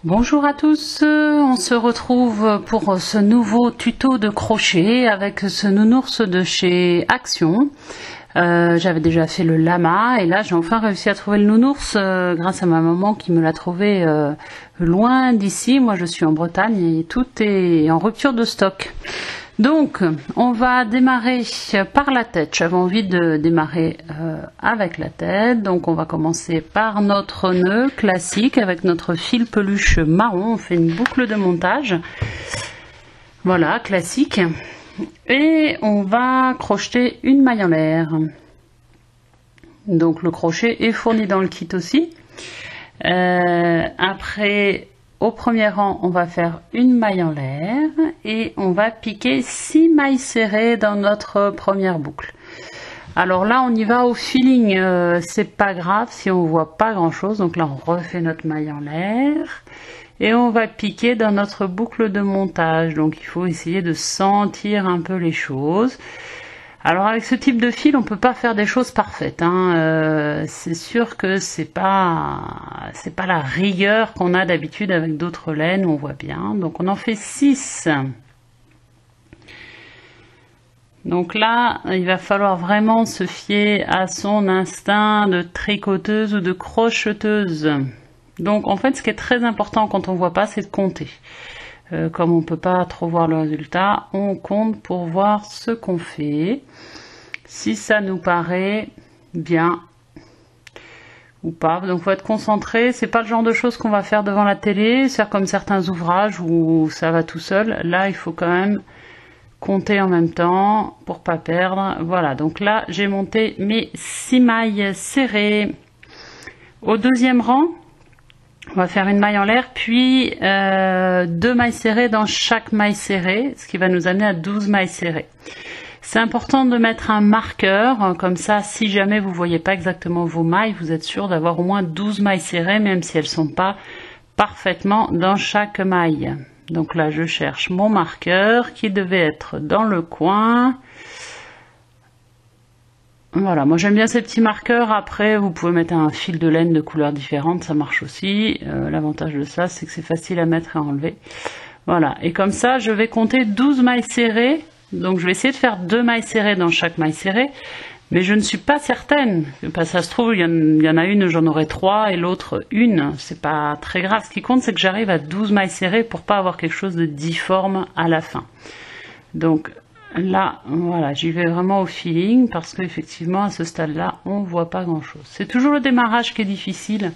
Bonjour à tous, on se retrouve pour ce nouveau tuto de crochet avec ce nounours de chez Action. J'avais déjà fait le lama et là j'ai enfin réussi à trouver le nounours grâce à ma maman qui me l'a trouvé loin d'ici. Moi je suis en Bretagne et tout est en rupture de stock. Donc on va démarrer par la tête. J'avais envie de démarrer avec la tête, donc on va commencer par notre nœud classique avec notre fil peluche marron. On fait une boucle de montage, voilà, classique, et on va crocheter une maille en l'air. Donc le crochet est fourni dans le kit aussi. Après, au premier rang, on va faire une maille en l'air et on va piquer 6 mailles serrées dans notre première boucle. Alors là, on y va au feeling, c'est pas grave si on voit pas grand chose. Donc là, on refait notre maille en l'air et on va piquer dans notre boucle de montage. Donc il faut essayer de sentir un peu les choses. Alors avec ce type de fil, on peut pas faire des choses parfaites, hein. C'est sûr que c'est pas la rigueur qu'on a d'habitude avec d'autres laines, on voit bien. Donc on en fait 6. Donc là, il va falloir vraiment se fier à son instinct de tricoteuse ou de crocheteuse. Donc en fait, ce qui est très important quand on voit pas, c'est de compter. Comme on peut pas trop voir le résultat, on compte pour voir ce qu'on fait. Si ça nous paraît bien ou pas, donc faut être concentré. C'est pas le genre de choses qu'on va faire devant la télé, c'est comme certains ouvrages où ça va tout seul. Là, il faut quand même compter en même temps pour pas perdre. Voilà, donc là j'ai monté mes 6 mailles serrées. Au deuxième rang, on va faire une maille en l'air, puis 2 mailles serrées dans chaque maille serrée, ce qui va nous amener à 12 mailles serrées. C'est important de mettre un marqueur, comme ça, si jamais vous voyez pas exactement vos mailles, vous êtes sûr d'avoir au moins 12 mailles serrées, même si elles sont pas parfaitement dans chaque maille. Donc là, je cherche mon marqueur qui devait être dans le coin. Voilà, moi j'aime bien ces petits marqueurs. Après, vous pouvez mettre un fil de laine de couleurs différentes, ça marche aussi. L'avantage de ça, c'est que c'est facile à mettre et à enlever. Voilà, et comme ça, je vais compter 12 mailles serrées. Donc je vais essayer de faire 2 mailles serrées dans chaque maille serrée. Mais je ne suis pas certaine. Parce que ça se trouve, il y en a une, j'en aurai 3 et l'autre une. C'est pas très grave. Ce qui compte, c'est que j'arrive à 12 mailles serrées pour pas avoir quelque chose de difforme à la fin. Donc là, voilà, j'y vais vraiment au feeling parce qu'effectivement, à ce stade-là, on ne voit pas grand-chose. C'est toujours le démarrage qui est difficile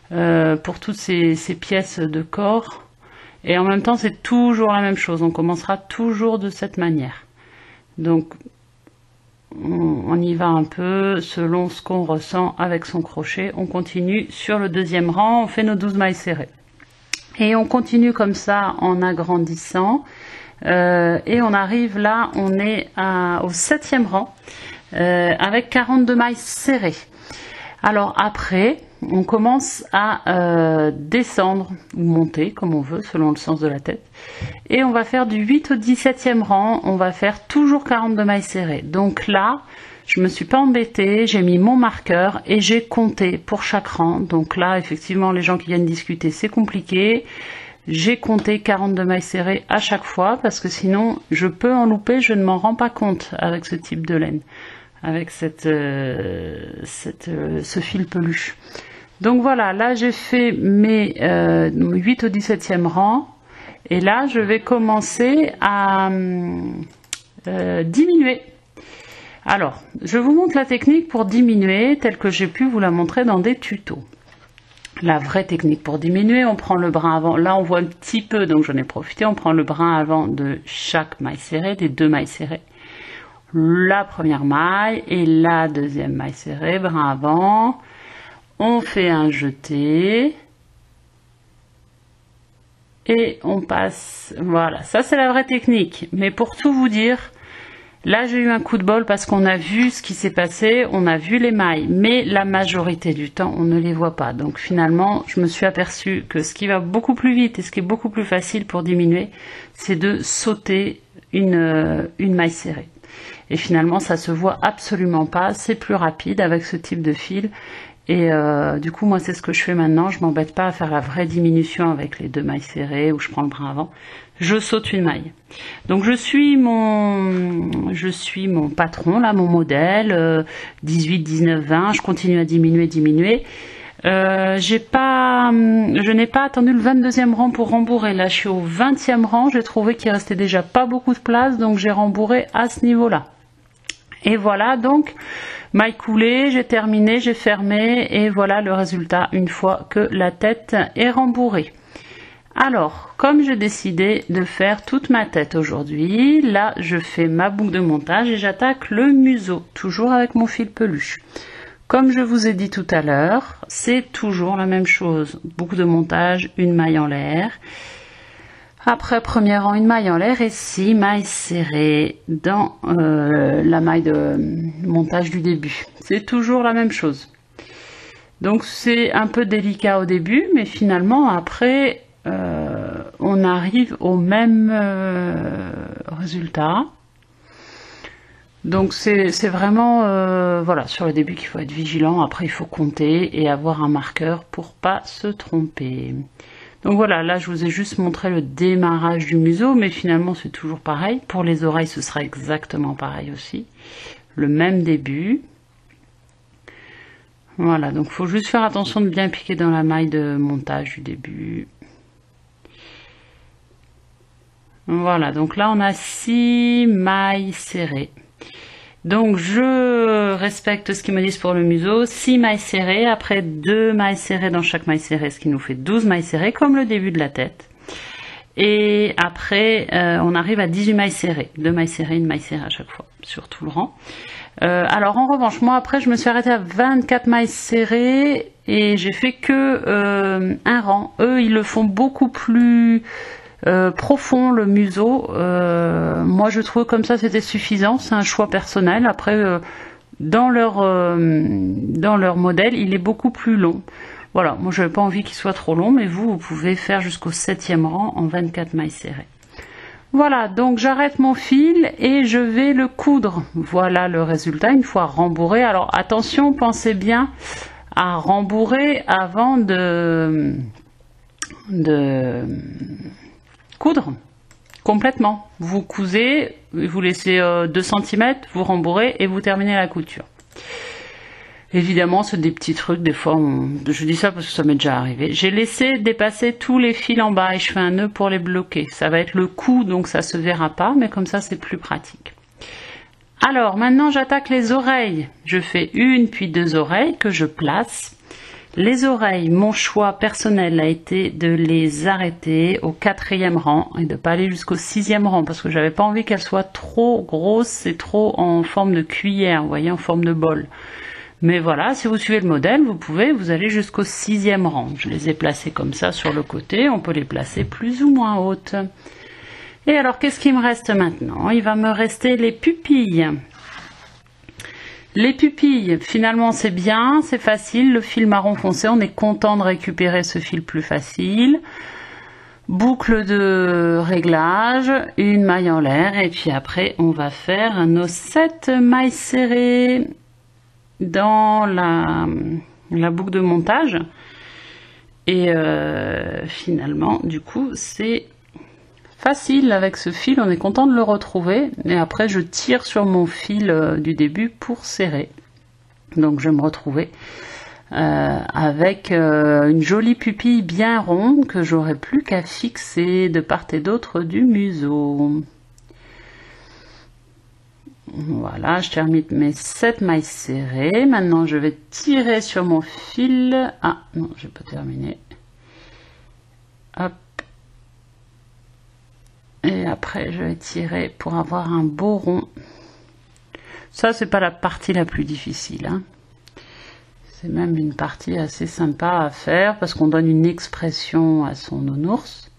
pour toutes ces pièces de corps. Et en même temps, c'est toujours la même chose. On commencera toujours de cette manière. Donc, on y va un peu selon ce qu'on ressent avec son crochet. On continue sur le deuxième rang, on fait nos 12 mailles serrées. Et on continue comme ça en agrandissant. Et on arrive là, on est au 7e rang avec 42 mailles serrées. Alors après, on commence à descendre ou monter comme on veut selon le sens de la tête. Et on va faire du 8 au 17e rang, on va faire toujours 42 mailles serrées. Donc là, je me suis pas embêtée, j'ai mis mon marqueur et j'ai compté pour chaque rang. Donc là, effectivement, les gens qui viennent discuter, c'est compliqué. J'ai compté 42 mailles serrées à chaque fois parce que sinon je peux en louper, je ne m'en rends pas compte avec ce type de laine, avec ce fil peluche. Donc voilà, là j'ai fait mes 8 au 17e rang et là je vais commencer à diminuer. Alors, je vous montre la technique pour diminuer telle que j'ai pu vous la montrer dans des tutos. La vraie technique pour diminuer, on prend le brin avant, là on voit un petit peu, donc j'en ai profité, on prend le brin avant de chaque maille serrée, des 2 mailles serrées. La première maille et la deuxième maille serrée, brin avant, on fait un jeté et on passe, voilà, ça c'est la vraie technique. Mais pour tout vous dire, là j'ai eu un coup de bol parce qu'on a vu ce qui s'est passé, on a vu les mailles, mais la majorité du temps on ne les voit pas. Donc finalement je me suis aperçue que ce qui va beaucoup plus vite et ce qui est beaucoup plus facile pour diminuer, c'est de sauter une maille serrée. Et finalement ça se voit absolument pas, c'est plus rapide avec ce type de fil Et du coup, moi, c'est ce que je fais maintenant. Je m'embête pas à faire la vraie diminution avec les 2 mailles serrées où je prends le brin avant. Je saute une maille. Donc je suis mon patron là, mon modèle 18, 19, 20. Je continue à diminuer. Je n'ai pas attendu le 22e rang pour rembourrer. Là, je suis au 20e rang. J'ai trouvé qu'il restait déjà pas beaucoup de place, donc j'ai rembourré à ce niveau-là. Et voilà, donc maille coulée, j'ai terminé, j'ai fermé, et voilà le résultat une fois que la tête est rembourrée. Alors, comme j'ai décidé de faire toute ma tête aujourd'hui, là je fais ma boucle de montage et j'attaque le museau, toujours avec mon fil peluche. Comme je vous ai dit tout à l'heure, c'est toujours la même chose. Boucle de montage, une maille en l'air. Après premier rang, une maille en l'air et 6 mailles serrées dans la maille de montage du début. C'est toujours la même chose. Donc c'est un peu délicat au début, mais finalement après on arrive au même résultat. Donc c'est vraiment voilà, sur le début qu'il faut être vigilant. Après il faut compter et avoir un marqueur pour pas se tromper. Donc voilà, là je vous ai juste montré le démarrage du museau, mais finalement c'est toujours pareil. Pour les oreilles ce sera exactement pareil aussi, le même début. Voilà, donc il faut juste faire attention de bien piquer dans la maille de montage du début. Voilà, donc là on a 6 mailles serrées. Donc je respecte ce qu'ils me disent pour le museau, 6 mailles serrées, après 2 mailles serrées dans chaque maille serrée, ce qui nous fait 12 mailles serrées, comme le début de la tête. Et après, on arrive à 18 mailles serrées, 2 mailles serrées, une maille serrée à chaque fois, sur tout le rang. Alors en revanche, moi après, je me suis arrêtée à 24 mailles serrées, et j'ai fait que un rang. Eux, ils le font beaucoup plus profond, le museau. Moi je trouve comme ça c'était suffisant, c'est un choix personnel. Après dans leur modèle il est beaucoup plus long. Voilà, moi j'avais pas envie qu'il soit trop long, mais vous pouvez faire jusqu'au 7e rang en 24 mailles serrées. Voilà, donc j'arrête mon fil et je vais le coudre. Voilà le résultat une fois rembourré. Alors attention, pensez bien à rembourrer avant de coudre complètement. Vous cousez, vous laissez 2 cm, vous rembourrez et vous terminez la couture. Évidemment, c'est des petits trucs, des fois, je dis ça parce que ça m'est déjà arrivé. J'ai laissé dépasser tous les fils en bas et je fais un nœud pour les bloquer. Ça va être le coup, donc ça se verra pas, mais comme ça, c'est plus pratique. Alors, maintenant, j'attaque les oreilles. Je fais 1 puis 2 oreilles que je place. Les oreilles, mon choix personnel a été de les arrêter au 4e rang et de pas aller jusqu'au 6e rang parce que j'avais pas envie qu'elles soient trop grosses et trop en forme de cuillère, vous voyez, en forme de bol. Mais voilà, si vous suivez le modèle, vous allez jusqu'au 6e rang. Je les ai placées comme ça sur le côté, on peut les placer plus ou moins hautes. Et alors, qu'est-ce qui me reste maintenant? Il va me rester les pupilles. Les pupilles, finalement c'est bien, c'est facile, le fil marron foncé, on est content de récupérer ce fil plus facile. Boucle de réglage, une maille en l'air et puis après on va faire nos 7 mailles serrées dans la boucle de montage. Et finalement du coup c'est facile avec ce fil, on est content de le retrouver et après je tire sur mon fil du début pour serrer. Donc je vais me retrouver avec une jolie pupille bien ronde que j'aurai plus qu'à fixer de part et d'autre du museau. Voilà, je termine mes 7 mailles serrées. Maintenant je vais tirer sur mon fil. Ah non, j'ai pas terminé. Hop. Et après je vais tirer pour avoir un beau rond. Ça c'est pas la partie la plus difficile, hein. C'est même une partie assez sympa à faire parce qu'on donne une expression à son nounours.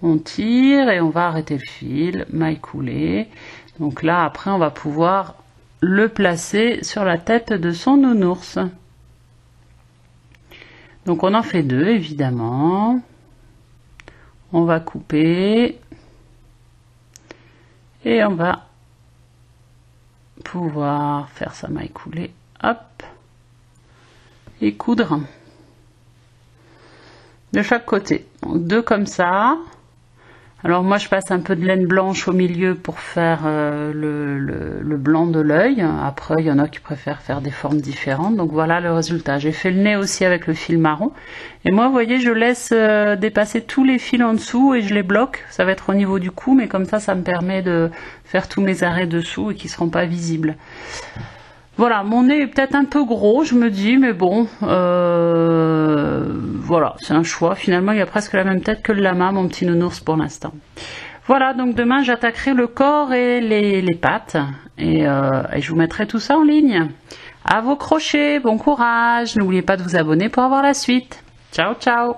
On tire et on va arrêter le fil, maille coulée. Donc là après on va pouvoir le placer sur la tête de son nounours. Donc on en fait 2 évidemment. On va couper. Et on va pouvoir faire sa maille coulée, hop, et coudre de chaque côté. Donc 2 comme ça. Alors moi je passe un peu de laine blanche au milieu pour faire le blanc de l'œil. Après il y en a qui préfèrent faire des formes différentes. Donc voilà le résultat. J'ai fait le nez aussi avec le fil marron. Et moi vous voyez je laisse dépasser tous les fils en dessous et je les bloque. Ça va être au niveau du cou mais comme ça me permet de faire tous mes arrêts dessous et qui ne seront pas visibles. Voilà, mon nez est peut-être un peu gros, je me dis, mais bon, voilà, c'est un choix. Finalement, il a presque la même tête que le lama, mon petit nounours pour l'instant. Voilà, donc demain, j'attaquerai le corps et les pattes, et je vous mettrai tout ça en ligne. À vos crochets, bon courage, n'oubliez pas de vous abonner pour avoir la suite. Ciao, ciao!